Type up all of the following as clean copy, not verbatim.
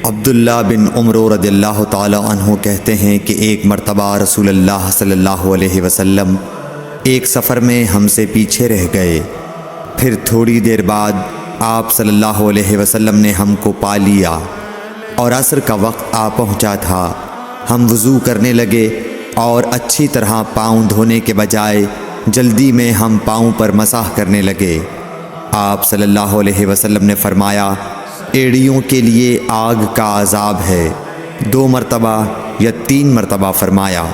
عبداللہ بن عمر رضی اللہ تعالی عنہ کہتے ہیں کہ ایک مرتبہ رسول اللہ صلی اللہ علیہ وسلم ایک سفر میں ہم سے پیچھے رہ گئے، پھر تھوڑی دیر بعد آپ صلی اللہ علیہ وسلم نے ہم کو پا لیا اور عصر کا وقت آ پہنچا تھا۔ ہم وضو کرنے لگے اور اچھی طرح پاؤں دھونے کے بجائے جلدی میں ہم پاؤں پر مسح کرنے لگے۔ آپ صلی اللہ علیہ وسلم نے فرمایا، ایڑیوں کے لیے آگ کا عذاب ہے، 2 مرتبہ یا 3 مرتبہ فرمایا۔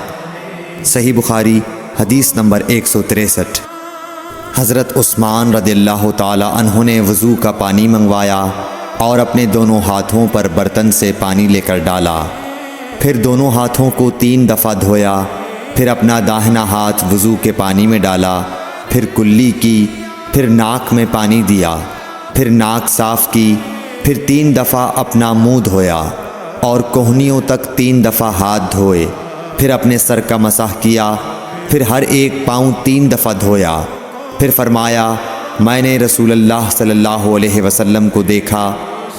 صحیح بخاری حدیث نمبر 163۔ حضرت عثمان رضی اللہ تعالی عنہ نے وضو کا پانی منگوایا اور اپنے دونوں ہاتھوں پر برتن سے پانی لے کر ڈالا، پھر دونوں ہاتھوں کو 3 دفعہ دھویا، پھر اپنا داہنا ہاتھ وضو کے پانی میں ڈالا، پھر کلی کی، پھر ناک میں پانی دیا، پھر ناک صاف کی، پھر 3 دفعہ اپنا منہ دھویا اور کوہنیوں تک 3 دفعہ ہاتھ دھوئے، پھر اپنے سر کا مسح کیا، پھر ہر ایک پاؤں 3 دفعہ دھویا، پھر فرمایا، میں نے رسول اللہ صلی اللہ علیہ وسلم کو دیکھا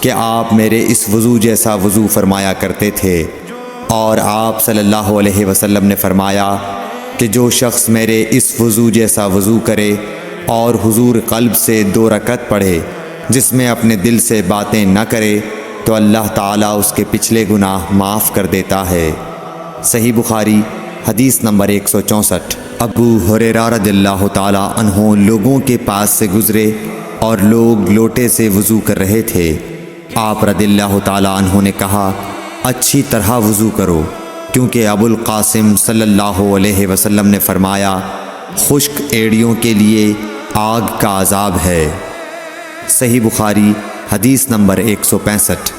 کہ آپ میرے اس وضو جیسا وضو فرمایا کرتے تھے، اور آپ صلی اللہ علیہ وسلم نے فرمایا کہ جو شخص میرے اس وضو جیسا وضو کرے اور حضور قلب سے 2 رکعت پڑھے جس میں اپنے دل سے باتیں نہ کرے تو اللہ تعالیٰ اس کے پچھلے گناہ معاف کر دیتا ہے۔ صحیح بخاری حدیث نمبر 164۔ ابو ہریرہ رضی اللہ تعالی عنہ لوگوں کے پاس سے گزرے اور لوگ لوٹے سے وضو کر رہے تھے۔ آپ رضی اللہ تعالی عنہ نے کہا، اچھی طرح وضو کرو، کیونکہ ابو القاسم صلی اللہ علیہ وسلم نے فرمایا، خشک ایڑیوں کے لیے آگ کا عذاب ہے۔ صحیح بخاری حدیث نمبر 165۔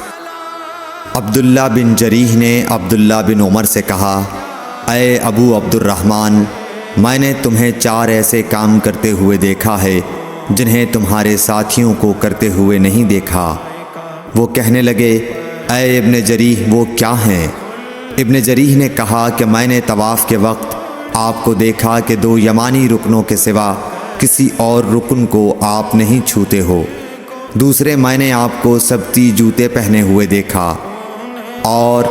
عبداللہ بن جریح نے عبداللہ بن عمر سے کہا، اے ابو عبد الرحمن، میں نے تمہیں 4 ایسے کام کرتے ہوئے دیکھا ہے جنہیں تمہارے ساتھیوں کو کرتے ہوئے نہیں دیکھا۔ وہ کہنے لگے، اے ابن جریح وہ کیا ہیں؟ ابن جریح نے کہا کہ میں نے طواف کے وقت آپ کو دیکھا کہ 2 یمانی رکنوں کے سوا کسی اور رکن کو آپ نہیں چھوتے ہو، دوسرے میں نے آپ کو سبتی جوتے پہنے ہوئے دیکھا، اور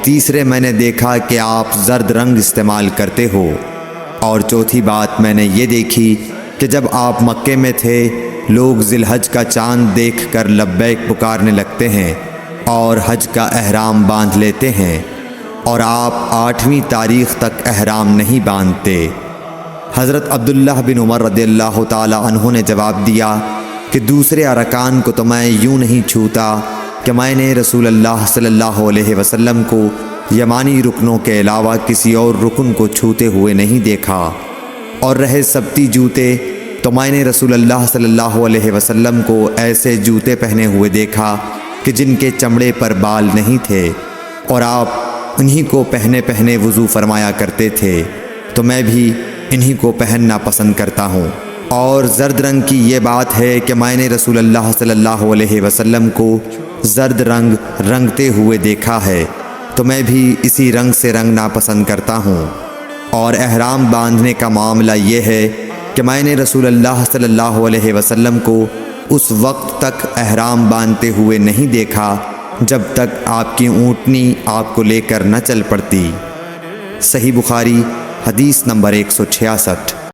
تیسرے میں نے دیکھا کہ آپ زرد رنگ استعمال کرتے ہو، اور چوتھی بات میں نے یہ دیکھی کہ جب آپ مکے میں تھے لوگ ذی الحج کا چاند دیکھ کر لبیک پکارنے لگتے ہیں اور حج کا احرام باندھ لیتے ہیں، اور آپ 8ویں تاریخ تک احرام نہیں باندھتے۔ حضرت عبداللہ بن عمر رضی اللہ تعالی عنہ نے جواب دیا کہ دوسرے ارکان کو تو میں یوں نہیں چھوتا کہ میں نے رسول اللہ صلی اللہ علیہ وسلم کو یمانی رکنوں کے علاوہ کسی اور رکن کو چھوتے ہوئے نہیں دیکھا، اور رہے سبتی جوتے تو میں نے رسول اللہ صلی اللہ علیہ وسلم کو ایسے جوتے پہنے ہوئے دیکھا کہ جن کے چمڑے پر بال نہیں تھے، اور آپ انہی کو پہنے وضو فرمایا کرتے تھے، تو میں بھی انہی کو پہننا پسند کرتا ہوں۔ اور زرد رنگ کی یہ بات ہے کہ میں نے رسول اللہ صلی اللہ علیہ وسلم کو زرد رنگ رنگتے ہوئے دیکھا ہے، تو میں بھی اسی رنگ سے رنگنا پسند کرتا ہوں۔ اور احرام باندھنے کا معاملہ یہ ہے کہ میں نے رسول اللہ صلی اللہ علیہ وسلم کو اس وقت تک احرام باندھتے ہوئے نہیں دیکھا جب تک آپ کی اونٹنی آپ کو لے کر نہ چل پڑتی۔ صحیح بخاری حدیث نمبر 166۔